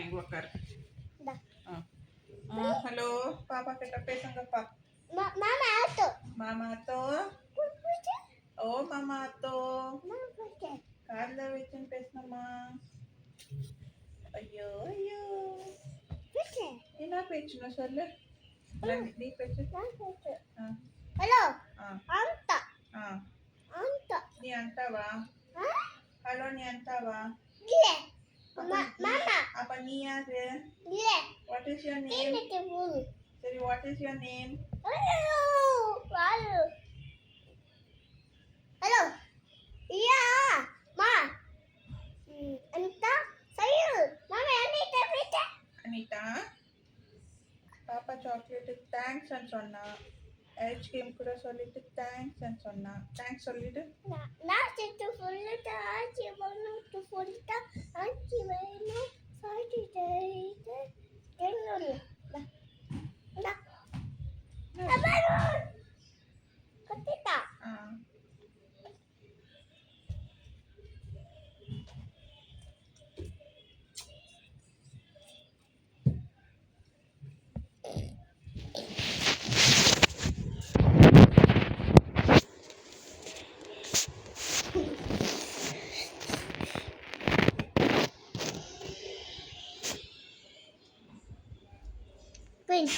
இங்க உட்காரு. ஹலோ பாப்பா கிட்ட பேசுங்கப்பா. மாமா ஆட்டோ. மாமா அத்தோ. ஓ மாமா அத்தோ. காதுல வச்சுன்னு பேசணுமா? ஐயோ ஐயோ. என்ன பேசணும் சொல்லு. நீ பேசு. ஹலோ ஆண்டா. ஆண்டா. நீ అంటావా? ஹலோ நீ అంటావా? இல்ல மாமா. அப்ப நீ யாரு? இல்ல. What is your name? சரி, what is your name? Hello யா மா அனிதா சைடு மாமா அனிதா பேட்ட. அனிதா பாப்பா சாக்லேட் தேங்க்ஸ் ன்னு சொன்னா. ஐஸ்கிரீம் கூட சொல்லிட்டு தேங்க்ஸ் ன்னு சொன்னா. தேங்க்ஸ் சொல்லிட்டு. நான் செத்து சொல்லிட்டு ஆச்சி பண்ணு சொல்லிட்டா ஆச்சி வேணும் சாப்பிட்டு என்னோட கத்திட்டா. Green.